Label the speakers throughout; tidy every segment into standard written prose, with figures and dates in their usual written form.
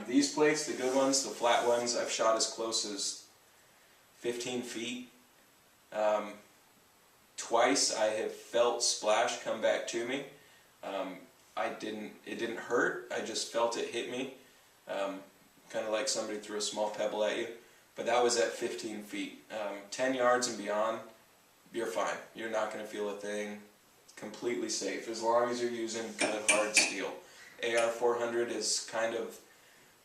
Speaker 1: These plates, the good ones, the flat ones, I've shot as close as 15 feet. Twice I have felt splash come back to me. It didn't hurt, I just felt it hit me. Kind of like somebody threw a small pebble at you. But that was at 15 feet. 10 yards and beyond, you're fine. You're not going to feel a thing. Completely safe, as long as you're using good hard steel. AR-400 is kind of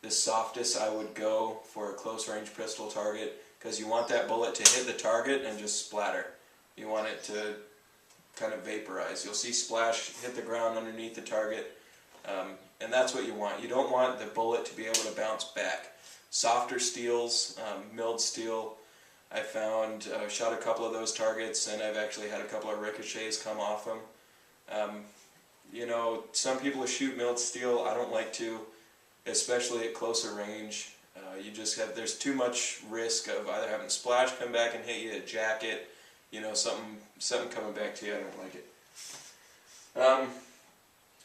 Speaker 1: the softest I would go for a close range pistol target, because you want that bullet to hit the target and just splatter. You want it to kind of vaporize. You'll see splash hit the ground underneath the target, and that's what you want. You don't want the bullet to be able to bounce back. Softer steels, milled steel, I found, shot a couple of those targets, and I've actually had a couple of ricochets come off them. You know, some people shoot milled steel. I don't like to, especially at closer range. You just have, there's too much risk of either having splash come back and hit you, a jacket, you know, something coming back to you. I don't like it.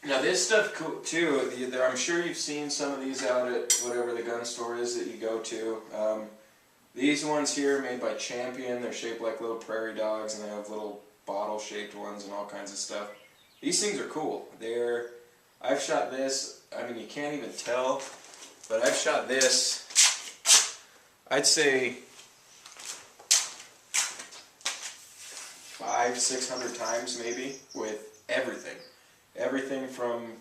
Speaker 1: Now this stuff too, I'm sure you've seen some of these out at whatever the gun store is that you go to. These ones here are made by Champion. They're shaped like little prairie dogs, and they have little bottle shaped ones and all kinds of stuff. These things are cool. I've shot this, I mean, you can't even tell, but I've shot this, I'd say 500-600 times maybe, with everything. Everything from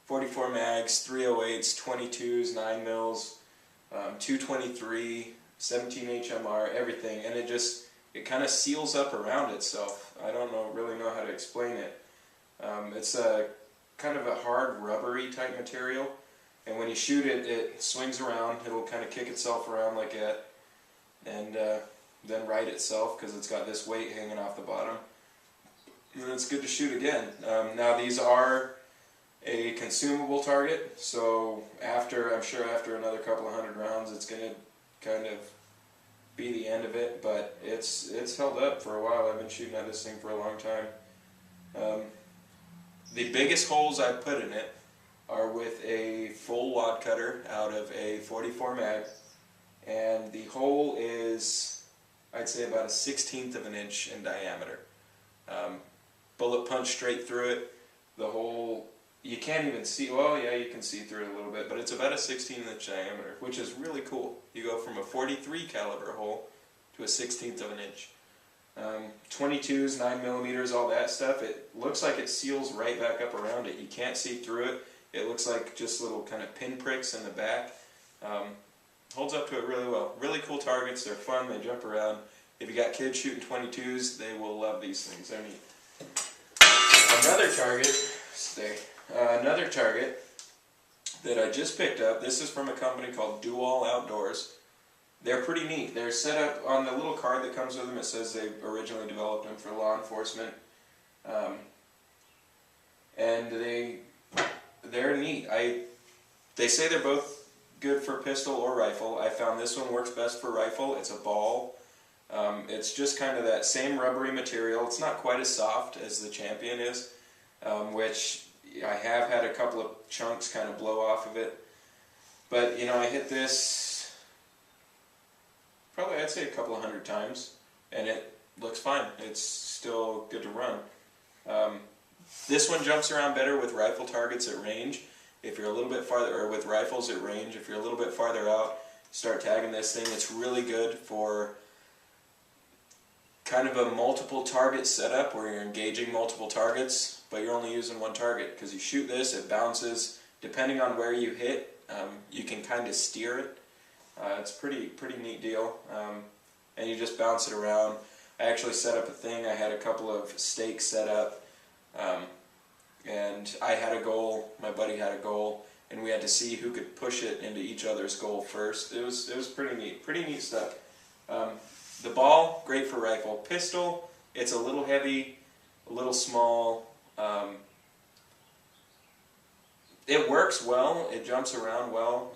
Speaker 1: 44 mags, 308s, 22s, 9 mils, 223, 17 HMR, everything, and it kind of seals up around itself. I don't really know how to explain it. It's a kind of a hard rubbery type material, and when you shoot it, it swings around. It'll kind of kick itself around like that, and then right itself, because it's got this weight hanging off the bottom. And it's good to shoot again. Now these are a consumable target, so I'm sure after another couple of hundred rounds, it's going to kind of be the end of it. But it's held up for a while. I've been shooting at this thing for a long time. The biggest holes I've put in it are with a full wad cutter out of a 44 mag, and the hole is, I'd say, about 1/16 of an inch in diameter. Bullet punch straight through it. The hole, you can't even see, well yeah, you can see through it a little bit, but it's about a 16-inch diameter, which is really cool. You go from a 43 caliber hole to a 1/16 of an inch. 22s, 9 millimeters, all that stuff, it looks like it seals right back up around it. You can't see through it. It looks like just little kind of pinpricks in the back. Holds up to it really well. Really cool targets. They're fun. They jump around. If you got kids shooting 22s, they will love these things. They're neat. Another target that I just picked up. This is from a company called Do-All Outdoors. They're pretty neat. They're set up on the little card that comes with them. It says they originally developed them for law enforcement, and they're neat. They say they're both good for pistol or rifle. I found this one works best for rifle. It's a ball. It's just kind of that same rubbery material. It's not quite as soft as the Champion is, which I have had a couple of chunks kind of blow off of it. But, you know, I hit this probably, I'd say, a couple of hundred times, and it looks fine. It's still good to run. This one jumps around better with rifle targets at range. If you're a little bit farther, or with rifles at range, if you're a little bit farther out, start tagging this thing. It's really good for kind of a multiple target setup where you're engaging multiple targets, but you're only using one target, because you shoot this, it bounces. Depending on where you hit, you can kind of steer it. It's pretty neat deal, and you just bounce it around. I actually set up a thing. I had a couple of stakes set up, and I had a goal, my buddy had a goal, and we had to see who could push it into each other's goal first. It was pretty neat stuff. The ball, great for rifle. Pistol, it's a little heavy, a little small. It works well, it jumps around well,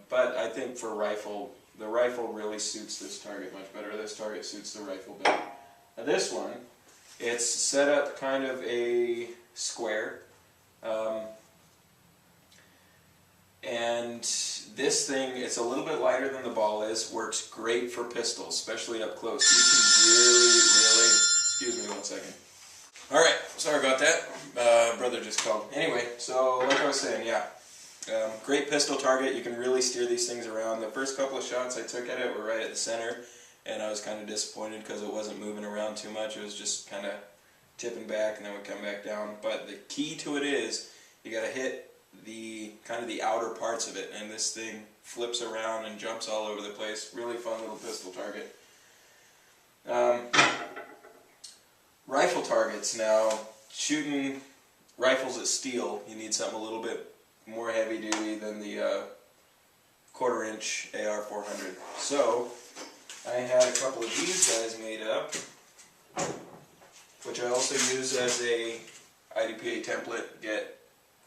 Speaker 1: but I think for rifle, the rifle really suits this target much better. This target suits the rifle better. Now this one, it's set up kind of a square, and this thing, it's a little bit lighter than the ball is, works great for pistols, especially up close. You can really, excuse me one second. Alright, sorry about that. Brother just called. Anyway, so like I was saying, yeah. Great pistol target. You can really steer these things around. The first couple of shots I took at it were right at the center, and I was kind of disappointed because it wasn't moving around too much. It was just kind of tipping back and then would come back down. But the key to it is you got to hit the kind of the outer parts of it, and this thing flips around and jumps all over the place. Really fun little pistol target. Rifle targets. Now, shooting rifles at steel, you need something a little bit more heavy duty than the 1/4 inch AR-400. So I had a couple of these guys made up, which I also use as a IDPA template. Get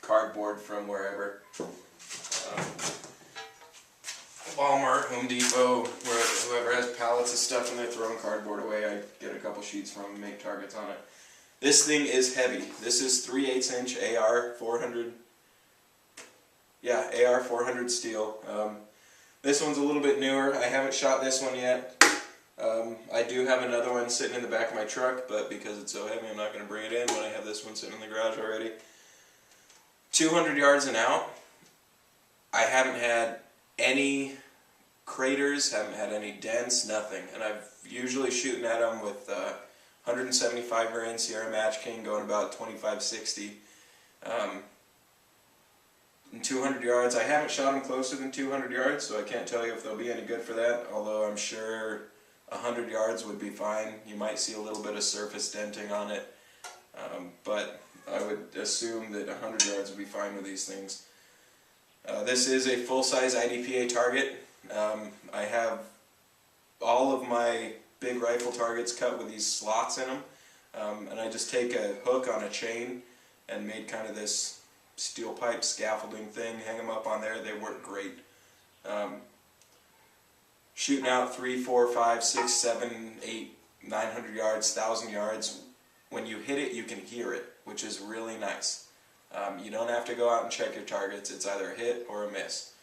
Speaker 1: cardboard from wherever, Walmart, Home Depot, whoever has pallets of stuff and they're throwing cardboard away, I get a couple sheets from them and make targets on it. This thing is heavy. This is 3/8 inch AR-400. Yeah, AR-400 steel. This one's a little bit newer. I haven't shot this one yet. I do have another one sitting in the back of my truck, but because it's so heavy I'm not going to bring it in when I have this one sitting in the garage already. 200 yards and out. I haven't had any craters, haven't had any dents, nothing. And I've usually shooting at them with 175 grain Sierra Match King going about 25-60. In 200 yards, I haven't shot them closer than 200 yards, so I can't tell you if they'll be any good for that, although I'm sure 100 yards would be fine. You might see a little bit of surface denting on it, but I would assume that 100 yards would be fine with these things. This is a full-size IDPA target. I have all of my big rifle targets cut with these slots in them, and I just take a hook on a chain and made kind of this steel pipe scaffolding thing, hang them up on there. They work great. Shooting out 3, 4, 5, 6, 7, 8, 900 yards, 1,000 yards. When you hit it, you can hear it, which is really nice. You don't have to go out and check your targets. It's either a hit or a miss.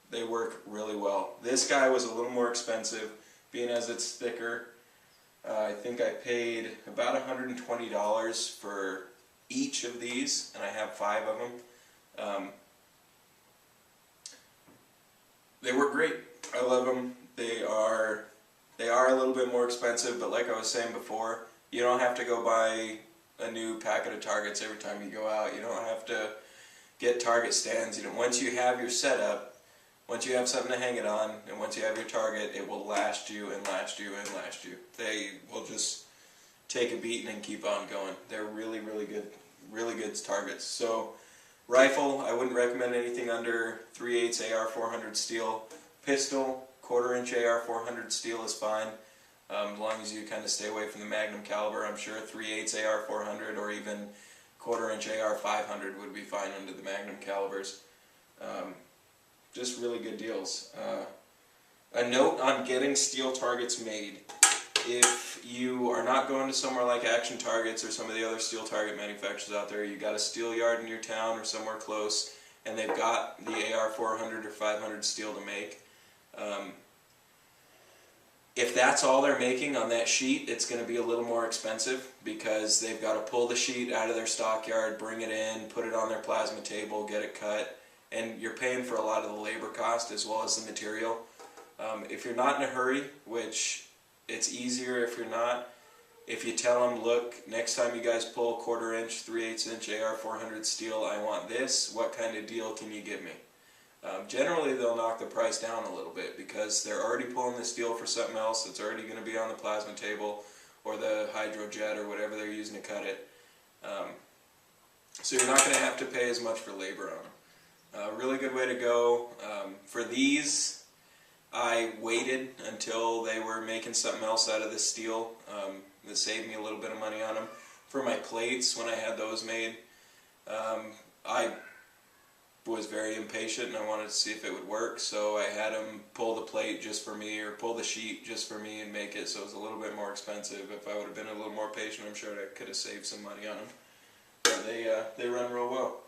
Speaker 1: They work really well. This guy was a little more expensive, being as it's thicker. I think I paid about $120 for each of these, and I have 5 of them. They work great. I love them. They are a little bit more expensive, but like I was saying before, you don't have to go buy a new packet of targets every time you go out. You don't have to get target stands. Once you have your setup, once you have something to hang it on, and once you have your target, it will last you and last you and last you. They will just take a beating and keep on going. They're really, really good targets. So, rifle, I wouldn't recommend anything under 3/8 AR-400 steel. Pistol, 1/4 inch AR-400 steel is fine. As long as you kind of stay away from the Magnum caliber. I'm sure 3/8 AR-400 or even 1/4 inch AR-500 would be fine under the Magnum calibers. Just really good deals. A note on getting steel targets made. If you are not going to somewhere like Action Targets or some of the other steel target manufacturers out there, you got a steel yard in your town or somewhere close, and they've got the AR-400 or 500 steel to make. If that's all they're making on that sheet, it's going to be a little more expensive because they've got to pull the sheet out of their stockyard, bring it in, put it on their plasma table, get it cut, and you're paying for a lot of the labor cost as well as the material. If you're not in a hurry, which it's easier if you're not, if you tell them, look, next time you guys pull 1/4 inch, 3/8 inch AR-400 steel, I want this, what kind of deal can you give me? Generally they'll knock the price down a little bit because they're already pulling the steel for something else that's already going to be on the plasma table or the hydrojet or whatever they're using to cut it. So you're not going to have to pay as much for labor on them. Really good way to go. For these, I waited until they were making something else out of the steel that saved me a little bit of money on them. For my plates, when I had those made, I was very impatient and I wanted to see if it would work, so I had them pull the plate just for me or pull the sheet just for me and make it so it was a little bit more expensive. If I would have been a little more patient, I'm sure I could have saved some money on them. But they run real well.